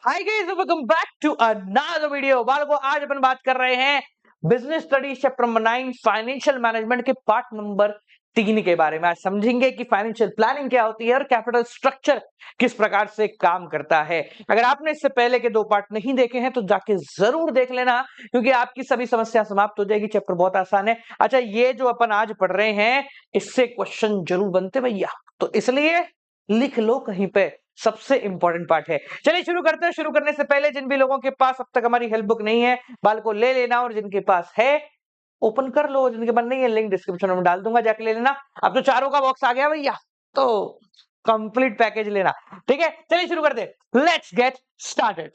Hi guys, welcome back to another video. बालको आज अपन बात कर रहे हैं business studies chapter number 9 financial management के पार्ट नंबर 3 के बारे में। आज समझेंगे कि फाइनेंशियल प्लानिंग क्या होती है और कैपिटल स्ट्रक्चर किस प्रकार से काम करता है। अगर आपने इससे पहले के 2 पार्ट नहीं देखे हैं तो जाके जरूर देख लेना, क्योंकि आपकी सभी समस्या समाप्त हो जाएगी। चैप्टर बहुत आसान है। अच्छा, ये जो अपन आज पढ़ रहे हैं इससे क्वेश्चन जरूर बनते भैया, तो इसलिए लिख लो कहीं पे, सबसे इंपॉर्टेंट पार्ट है। चलिए शुरू करते हैं। शुरू करने से पहले जिन भी लोगों के पास अब तक हमारी हेल्प बुक नहीं है, बाल को ले लेना, और जिनके पास है ओपन कर लो, जिनके पास नहीं है लिंक डिस्क्रिप्शन में डाल दूंगा, जाके ले लेना। अब तो चारों का बॉक्स आ गया भैया, तो कंप्लीट पैकेज लेना। ठीक है, चलिए शुरू करते हैं। Let's get started.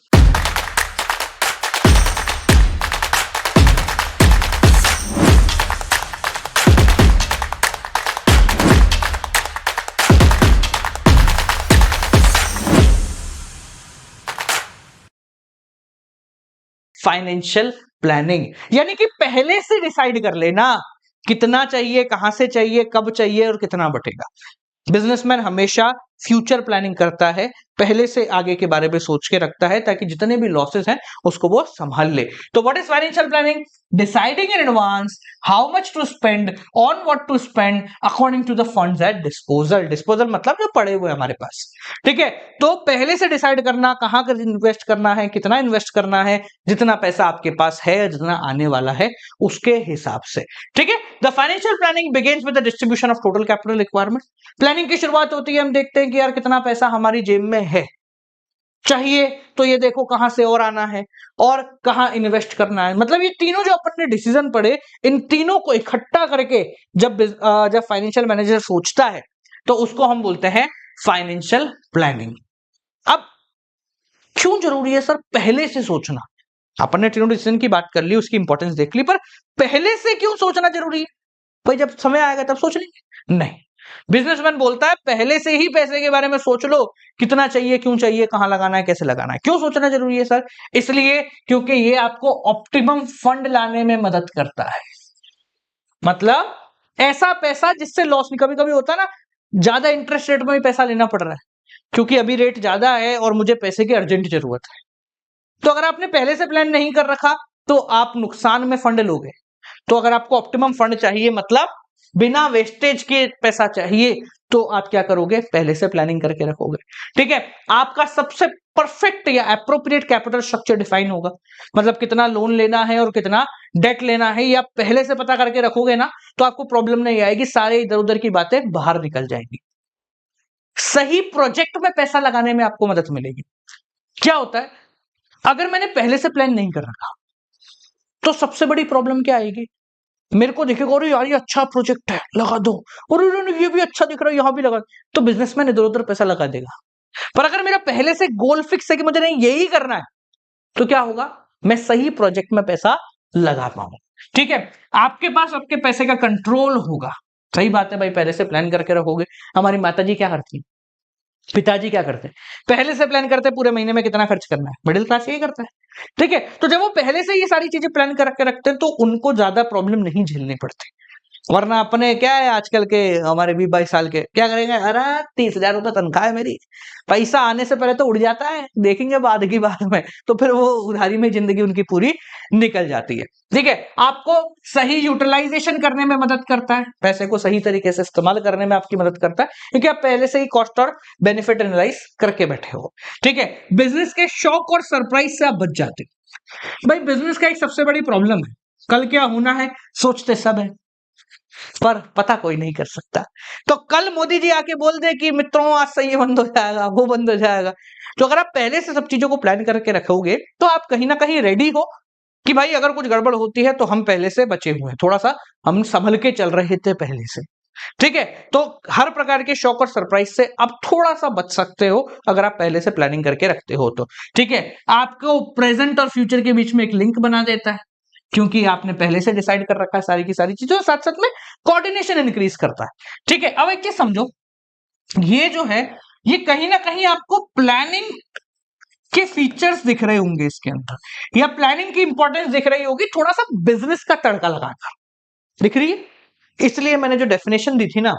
Financial planning यानी कि पहले से डिसाइड कर लेना कितना चाहिए, कहां से चाहिए, कब चाहिए और कितना बटेगा। बिजनेसमैन हमेशा फ्यूचर प्लानिंग करता है, पहले से आगे के बारे में सोच के रखता है, ताकि जितने भी लॉसेस हैं उसको वो संभाल ले। तो what is financial planning? Deciding in advance how much to spend on what to spend according to the funds at disposal. Disposal मतलब जो पड़े हुए हमारे पास। ठीक है, तो पहले से डिसाइड करना कहां कर इन्वेस्ट करना है, कितना इन्वेस्ट करना है, जितना पैसा आपके पास है, जितना आने वाला है उसके हिसाब से। ठीक है, the financial planning begins with the distribution of total capital requirement. Planning की शुरुआत होती है, हम देखते हैं कि यार कितना पैसा हमारी जेब में है, चाहिए, तो ये देखो कहां से और आना है और कहां इन्वेस्ट करना है। मतलब ये तीनों जो अपन ने डिसीजन पड़े, इन तीनों को इकट्ठा करके जब फाइनेंशियल मैनेजर सोचता है तो उसको हम बोलते हैं फाइनेंशियल प्लानिंग। अब क्यों जरूरी है सर पहले से सोचना? अपन ने तीनों डिसीजन की बात कर ली, उसकी इंपॉर्टेंस देख ली, पर पहले से क्यों सोचना जरूरी है? भाई जब समय आएगा तब सोच लेंगे? नहीं, बिजनेसमैन बोलता है पहले से ही पैसे के बारे में सोच लो, कितना चाहिए, क्यों चाहिए, कहां लगाना है, कैसे लगाना है। क्यों सोचना जरूरी है सर? इसलिए क्योंकि ये आपको ऑप्टिमम फंड लाने में मदद करता है। मतलब ऐसा पैसा जिससे लॉस नहीं। कभी कभी होता है ना, ज्यादा इंटरेस्ट रेट में भी पैसा लेना पड़ रहा है क्योंकि अभी रेट ज्यादा है और मुझे पैसे की अर्जेंट जरूरत है। तो अगर आपने पहले से प्लान नहीं कर रखा तो आप नुकसान में फंड लोगे। तो अगर आपको ऑप्टिमम फंड चाहिए, मतलब बिना वेस्टेज के पैसा चाहिए, तो आप क्या करोगे? पहले से प्लानिंग करके रखोगे। ठीक है, आपका सबसे परफेक्ट या एप्रोप्रिएट कैपिटल स्ट्रक्चर डिफाइन होगा। मतलब कितना लोन लेना है और कितना डेट लेना है, या पहले से पता करके रखोगे ना, तो आपको प्रॉब्लम नहीं आएगी, सारे इधर उधर की बातें बाहर निकल जाएंगी। सही प्रोजेक्ट में पैसा लगाने में आपको मदद मिलेगी। क्या होता है, अगर मैंने पहले से प्लान नहीं कर रखा तो सबसे बड़ी प्रॉब्लम क्या आएगी? मेरे को दिखेगा अरे यार ये अच्छा प्रोजेक्ट है, लगा दो, और ये भी अच्छा दिख रहा है, यहां भी लगा, तो बिजनेसमैन इधर उधर पैसा लगा देगा। पर अगर मेरा पहले से गोल फिक्स है कि मुझे नहीं यही करना है, तो क्या होगा? मैं सही प्रोजेक्ट में पैसा लगा पाऊंगा। ठीक है, आपके पास आपके पैसे का कंट्रोल होगा। सही बात है भाई, पहले से प्लान करके रखोगे। हमारी माताजी क्या करती, पिताजी क्या करते हैं? पहले से प्लान करते हैं पूरे महीने में कितना खर्च करना है। मिडिल क्लास यही करता है। ठीक है, तो जब वो पहले से ये सारी चीजें प्लान करके रखते हैं तो उनको ज्यादा प्रॉब्लम नहीं झेलनी पड़ती। वरना अपने क्या है, आजकल के हमारे 20-22 साल के क्या करेंगे? अरे 30,000 रुपए तनख्वाह है मेरी, पैसा आने से पहले तो उड़ जाता है, देखेंगे बाद की बात में, तो फिर वो उधारी में जिंदगी उनकी पूरी निकल जाती है। ठीक है, आपको सही यूटिलाइजेशन करने में मदद करता है, पैसे को सही तरीके से इस्तेमाल करने में आपकी मदद करता है, क्योंकि आप पहले से ही कॉस्ट और बेनिफिट एनालाइज करके बैठे हो। ठीक है, बिजनेस के शॉक और सरप्राइज से आप बच जाते हो। भाई बिजनेस का एक सबसे बड़ी प्रॉब्लम है, कल क्या होना है सोचते सब है, पर पता कोई नहीं कर सकता। तो कल मोदी जी आके बोल दे कि मित्रों आज से ये बंद हो जाएगा, वो बंद हो जाएगा, तो अगर आप पहले से सब चीजों को प्लान करके रखोगे तो आप कहीं ना कहीं रेडी हो कि भाई अगर कुछ गड़बड़ होती है तो हम पहले से बचे हुए हैं, थोड़ा सा हम संभल के चल रहे थे पहले से। ठीक है, तो हर प्रकार के शॉक और सरप्राइज से आप थोड़ा सा बच सकते हो अगर आप पहले से प्लानिंग करके रखते हो तो। ठीक है, आपको प्रेजेंट और फ्यूचर के बीच में एक लिंक बना देता है, क्योंकि आपने पहले से डिसाइड कर रखा है सारी की सारी चीजें, और साथ साथ में कोऑर्डिनेशन इंक्रीज करता है। ठीक है, अब एक चीज समझो, ये जो है ये कहीं ना कहीं आपको प्लानिंग के फीचर्स दिख रहे होंगे इसके अंदर, या प्लानिंग की इंपॉर्टेंस दिख रही होगी, थोड़ा सा बिजनेस का तड़का लगाकर दिख रही है। इसलिए मैंने जो डेफिनेशन दी थी ना,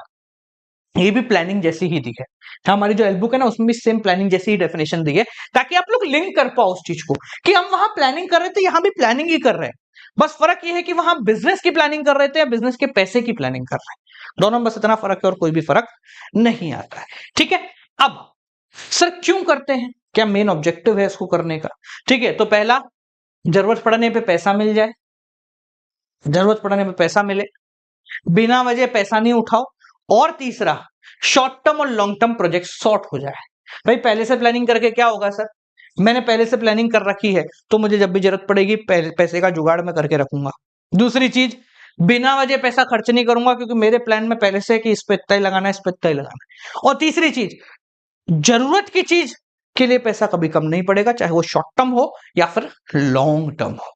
ये भी प्लानिंग जैसी ही दी है। हमारी जो एल बुक है ना उसमें भी सेम प्लानिंग जैसी ही डेफिनेशन दी है, ताकि आप लोग लिंक कर पाओ उस चीज को कि हम वहां प्लानिंग कर रहे थे, यहां भी प्लानिंग ही कर रहे हैं। बस फर्क ये है कि वहां बिजनेस की प्लानिंग कर रहे थे या बिजनेस के पैसे की प्लानिंग कर रहे हैं। दोनों में बस इतना फर्क है और कोई भी फर्क नहीं आता है। ठीक है, अब सर क्यों करते हैं, क्या मेन ऑब्जेक्टिव है इसको करने का? ठीक है, तो पहला, जरूरत पड़ने पे पैसा मिल जाए, जरूरत पड़ने पे पैसा मिले, बिना वजह पैसा नहीं उठाओ, और तीसरा, शॉर्ट टर्म और लॉन्ग टर्म प्रोजेक्ट शॉर्ट हो जाए। भाई पहले से प्लानिंग करके क्या होगा सर, मैंने पहले से प्लानिंग कर रखी है तो मुझे जब भी जरूरत पड़ेगी पैसे का जुगाड़ मैं करके रखूंगा। दूसरी चीज, बिना वजह पैसा खर्च नहीं करूंगा क्योंकि मेरे प्लान में पहले से है कि इस पे इतना ही लगाना है, इस पे इतना ही लगाना है। और तीसरी चीज, जरूरत की चीज के लिए पैसा कभी कम नहीं पड़ेगा, चाहे वो शॉर्ट टर्म हो या फिर लॉन्ग टर्म हो।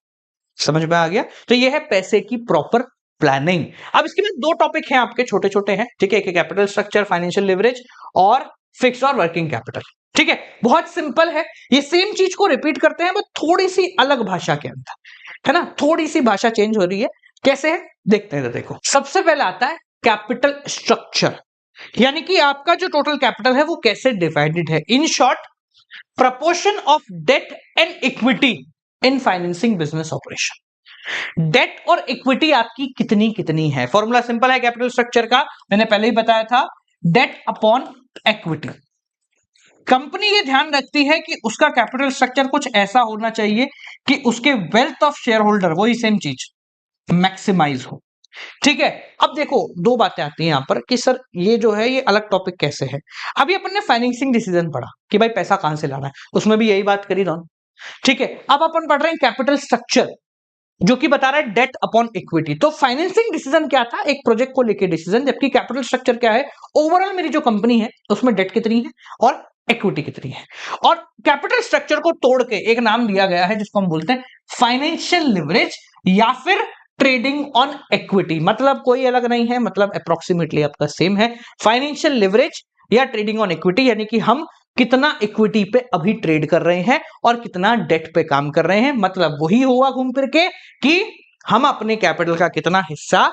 समझ में आ गया? तो ये है पैसे की प्रॉपर प्लानिंग। अब इसके बाद दो टॉपिक हैं आपके, छोटे छोटे हैं, ठीक है, एक कैपिटल स्ट्रक्चर, फाइनेंशियल लिवरेज, और फिक्स और वर्किंग कैपिटल। ठीक है, बहुत सिंपल है, ये सेम चीज को रिपीट करते हैं बट थोड़ी सी अलग भाषा के अंदर, है ना, थोड़ी सी भाषा चेंज हो रही है। कैसे है देखते हैं। देखो, सबसे पहले आता है कैपिटल स्ट्रक्चर, यानी कि आपका जो टोटल कैपिटल है वो कैसे डिवाइडेड है। In short, proportion of debt and equity in financing business operation. Debt और इक्विटी आपकी कितनी कितनी है। फॉर्मूला सिंपल है कैपिटल स्ट्रक्चर का, मैंने पहले ही बताया था, डेट अपॉन इक्विटी। कंपनी ये ध्यान रखती है कि उसका कैपिटल स्ट्रक्चर कुछ ऐसा होना चाहिए कि उसके वेल्थ ऑफ शेयर होल्डर, वही सेम चीज, मैक्सिमाइज हो। ठीक है, अब देखो दो बातें आती हैं यहां पर कि सर ये जो है ये अलग टॉपिक कैसे है। अभी अपन ने फाइनेंसिंग डिसीजन पढ़ा कि भाई पैसा कहां से लाना है, उसमें भी यही बात करी दोनों। ठीक है, अब अपन पढ़ रहे हैं कैपिटल स्ट्रक्चर जो कि बता रहा है डेट अपॉन इक्विटी। तो फाइनेंसिंग डिसीजन क्या था, एक प्रोजेक्ट को लेके डिसीजन, जबकि कैपिटल स्ट्रक्चर क्या है, ओवरऑल मेरी जो कंपनी है उसमें डेट कितनी है और इक्विटी कितनी है। और कैपिटल स्ट्रक्चर को तोड़ के एक नाम दिया गया है जिसको हम बोलते हैं फाइनेंशियल लिवरेज या फिर ट्रेडिंग ऑन इक्विटी। मतलब कोई अलग नहीं है, मतलब अप्रोक्सीमेटली आपका सेम है, फाइनेंशियल लिवरेज या ट्रेडिंग ऑन इक्विटी, यानी कि हम कितना इक्विटी पे अभी ट्रेड कर रहे हैं और कितना डेट पे काम कर रहे हैं। मतलब वही हुआ घूम फिर के कि हम अपने कैपिटल का कितना हिस्सा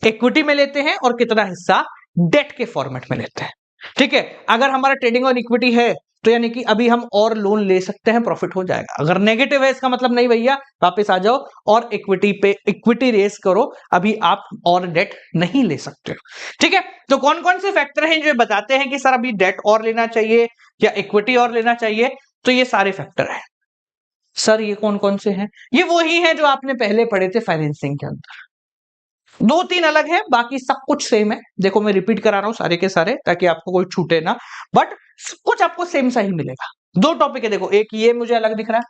इक्विटी में लेते हैं और कितना हिस्सा डेट के फॉर्मेट में लेते हैं। ठीक है, अगर हमारा ट्रेडिंग ऑन इक्विटी है तो यानी कि अभी हम और लोन ले सकते हैं, प्रॉफिट हो जाएगा। अगर नेगेटिव है इसका मतलब नहीं भैया वापस आ जाओ और इक्विटी पे इक्विटी रेस करो, अभी आप और डेट नहीं ले सकते हो। ठीक है, तो कौन कौन से फैक्टर हैं जो बताते हैं कि सर अभी डेट और लेना चाहिए या इक्विटी और लेना चाहिए? तो ये सारे फैक्टर हैं सर। ये कौन कौन से हैं? ये वही हैं जो आपने पहले पढ़े थे फाइनेंसिंग के अंदर। दो तीन अलग है, बाकी सब कुछ सेम है। देखो मैं रिपीट करा रहा हूं सारे के सारे ताकि आपको कोई छूटे ना, बट कुछ आपको सेम सा ही मिलेगा। दो टॉपिक है, देखो एक ये मुझे अलग दिख रहा है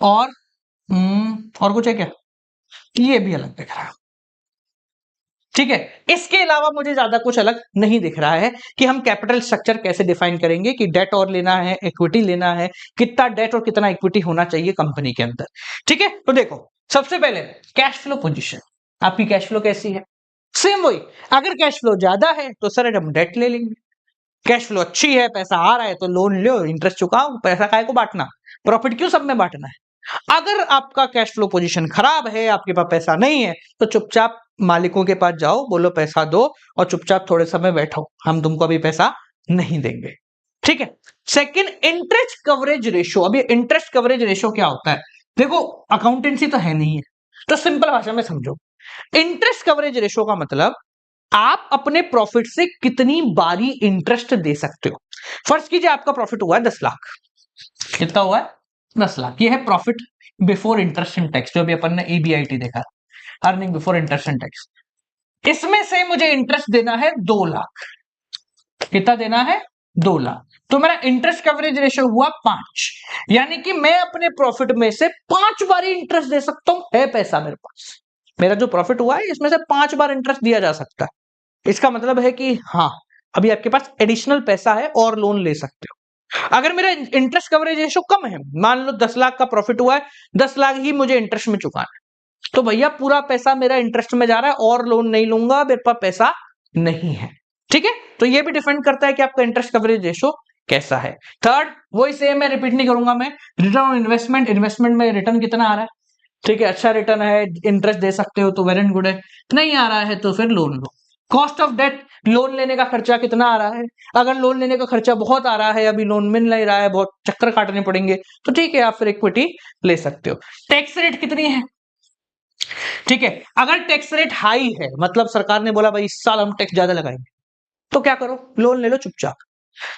और कुछ है क्या, ये भी अलग दिख रहा है। ठीक है, इसके अलावा मुझे ज्यादा कुछ अलग नहीं दिख रहा है कि हम कैपिटल स्ट्रक्चर कैसे डिफाइन करेंगे कि डेट और लेना है, इक्विटी लेना है, कितना डेट और कितना इक्विटी होना चाहिए कंपनी के अंदर। ठीक है, तो देखो सबसे पहले कैश फ्लो पोजीशन, आपकी कैश फ्लो कैसी है? सेम वही, अगर कैश फ्लो ज्यादा है तो सर हम डेट ले लेंगे, कैश फ्लो अच्छी है, पैसा आ रहा है तो लोन लो, इंटरेस्ट चुकाओ, पैसा काय को बांटना, प्रॉफिट क्यों सब में बांटना है। अगर आपका कैश फ्लो पोजीशन खराब है, आपके पास पैसा नहीं है, तो चुपचाप मालिकों के पास जाओ, बोलो पैसा दो और चुपचाप थोड़े समय बैठो, हम तुमको अभी पैसा नहीं देंगे। ठीक है, सेकंड इंटरेस्ट कवरेज रेशो। अब ये इंटरेस्ट कवरेज रेशो क्या होता है? देखो अकाउंटेंसी तो है नहीं है, तो सिंपल भाषा में समझो। इंटरेस्ट कवरेज रेशो का मतलब आप अपने प्रॉफिट से कितनी बारी इंटरेस्ट दे सकते हो। फर्ज कीजिए आपका प्रॉफिट हुआ है 10 लाख, कितना हुआ है 10 लाख, ये है profit before interest and tax, जो भी अपन ने ईबीआईटी देखा, earning before interest and tax. इसमें से मुझे इंटरेस्ट देना है 2 लाख, कितना देना है 2 लाख, तो मेरा इंटरेस्ट कवरेज रेशियो हुआ 5, यानी कि मैं अपने प्रॉफिट में से 5 बारी इंटरेस्ट दे सकता हूं, है पैसा मेरे पास, मेरा जो प्रॉफिट हुआ है इसमें से 5 बार इंटरेस्ट दिया जा सकता है। इसका मतलब है कि हाँ अभी आपके पास एडिशनल पैसा है और लोन ले सकते हो। अगर मेरा इंटरेस्ट कवरेज रेशियो कम है, मान लो 10 लाख का प्रॉफिट हुआ है, 10 लाख ही मुझे इंटरेस्ट में चुकाना है, तो भैया पूरा पैसा मेरा इंटरेस्ट में जा रहा है और लोन नहीं लूंगा, मेरे पास पैसा नहीं है। ठीक है, तो ये भी डिपेंड करता है कि आपका इंटरेस्ट कवरेज रेशियो कैसा है। थर्ड वही सेम है, रिपीट नहीं करूंगा मैं, रिटर्न ऑन इन्वेस्टमेंट, इन्वेस्टमेंट में रिटर्न कितना आ रहा है। ठीक है, अच्छा रिटर्न है, इंटरेस्ट दे सकते हो तो वेल एंड गुड है, नहीं आ रहा है तो फिर लोन लो। कॉस्ट ऑफ डेट, लोन लेने का खर्चा कितना आ रहा है। अगर लोन लेने का खर्चा बहुत आ रहा है, अभी लोन मिल नहीं रहा है, बहुत चक्कर काटने पड़ेंगे, तो ठीक है, आप फिर इक्विटी ले सकते हो। टैक्स रेट कितनी है, ठीक है, अगर टैक्स रेट हाई है, मतलब सरकार ने बोला भाई इस साल हम टैक्स ज्यादा लगाएंगे, तो क्या करो, लोन ले लो चुपचाप।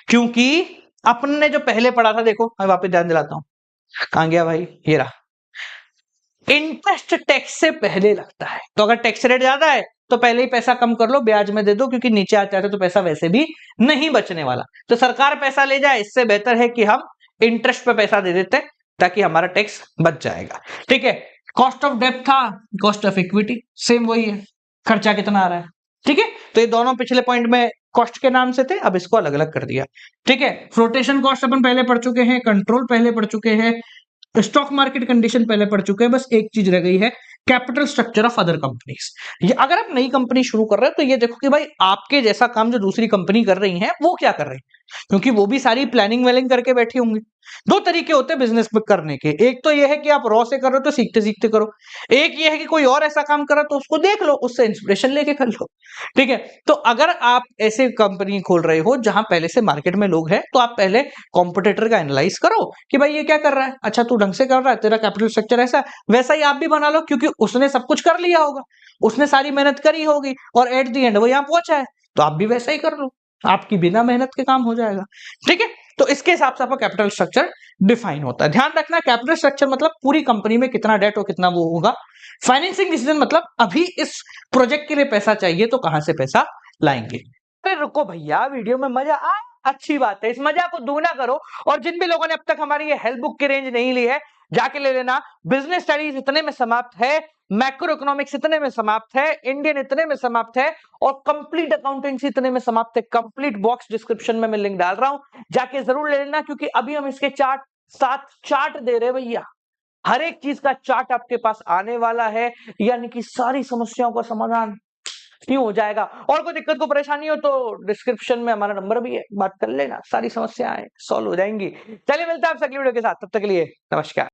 क्योंकि अपन ने जो पहले पढ़ा था, देखो मैं वापस ध्यान दिलाता हूं, कहां गया भाई, ये रहा, इंटरेस्ट टैक्स से पहले लगता है। तो अगर टैक्स रेट ज्यादा है तो पहले ही पैसा कम कर लो, ब्याज में दे दो, क्योंकि नीचे आ जाते तो पैसा वैसे भी नहीं बचने वाला। तो सरकार पैसा ले जाए, इससे बेहतर है कि हम इंटरेस्ट पे पैसा दे देते, ताकि हमारा टैक्स बच जाएगा। ठीक है, कॉस्ट ऑफ डेट था, कॉस्ट ऑफ इक्विटी सेम वही है, खर्चा कितना आ रहा है। ठीक है, तो ये दोनों पिछले पॉइंट में कॉस्ट के नाम से थे, अब इसको अलग अलग कर दिया। ठीक है, फ्लोटेशन कॉस्ट अपन पहले पढ़ चुके हैं, कंट्रोल पहले पढ़ चुके हैं, स्टॉक मार्केट कंडीशन पहले पढ़ चुके हैं, बस एक चीज रह गई है, capital structure of other companies. ये अगर आप नई कंपनी शुरू कर रहे हैं तो ये देखो कि भाई आपके जैसा काम जो दूसरी कंपनी कर रही है वो क्या कर रही है, क्योंकि वो भी सारी प्लानिंग वेलिंग करके बैठी होंगी। दो तरीके होते हैं बिजनेस में करने के, एक तो ये है कि आप रॉ से कर रहे हो तो सीखते सीखते करो, एक ये है कि कोई और ऐसा काम कर रहा है तो उसको देख लो, उससे इंस्पिरेशन लेके कर लो। ठीक है, तो अगर आप ऐसे कंपनी खोल रहे हो जहां पहले से मार्केट में लोग हैं, तो आप पहले कॉम्पिटिटर का एनालाइज करो कि भाई ये क्या कर रहा है, अच्छा तू ढंग से कर रहा है, तेरा कैपिटल स्ट्रक्चर ऐसा, वैसा ही आप भी बना लो, क्योंकि उसने सब कुछ कर लिया होगा, उसने सारी मेहनत करी होगी और एट द एंड वो यहां पहुंचा है, तो आप भी वैसा ही कर लो, आपकी बिना मेहनत के काम हो जाएगा। ठीक है, तो इसके हिसाब से आपका कैपिटल स्ट्रक्चर डिफाइन होता है। ध्यान रखना, कैपिटल स्ट्रक्चर मतलब पूरी कंपनी में कितना डेट और कितना वो होगा। फाइनेंसिंग डिसीजन मतलब अभी इस प्रोजेक्ट के लिए पैसा चाहिए तो कहां से पैसा लाएंगे। अरे रुको भैया, वीडियो में मजा आया, अच्छी बात है, इस मजा को दूना करो। और जिन भी लोगों ने अब तक हमारी ये हेल्प बुक की रेंज नहीं ली है, जाके ले लेना। बिजनेस स्टडीज इतने में समाप्त है, मैक्रो इकोनॉमिक्स इतने में समाप्त है, इंडियन इतने में समाप्त है, और कंप्लीट अकाउंटेंसी इतने में समाप्त है। कंप्लीट बॉक्स डिस्क्रिप्शन में मैं लिंक डाल रहा हूं, जाके जरूर ले लेना, क्योंकि अभी हम इसके साथ चार्ट दे रहे भैया, हर एक चीज का चार्ट आपके पास आने वाला है, यानी कि सारी समस्याओं का समाधान क्यों हो जाएगा। और कोई दिक्कत को परेशानी हो तो डिस्क्रिप्शन में हमारा नंबर भी है, बात कर लेना, सारी समस्याएं सॉल्व हो जाएंगी। चलिए मिलते हैं आपसे अगली वीडियो के साथ, तब तक के लिए नमस्कार।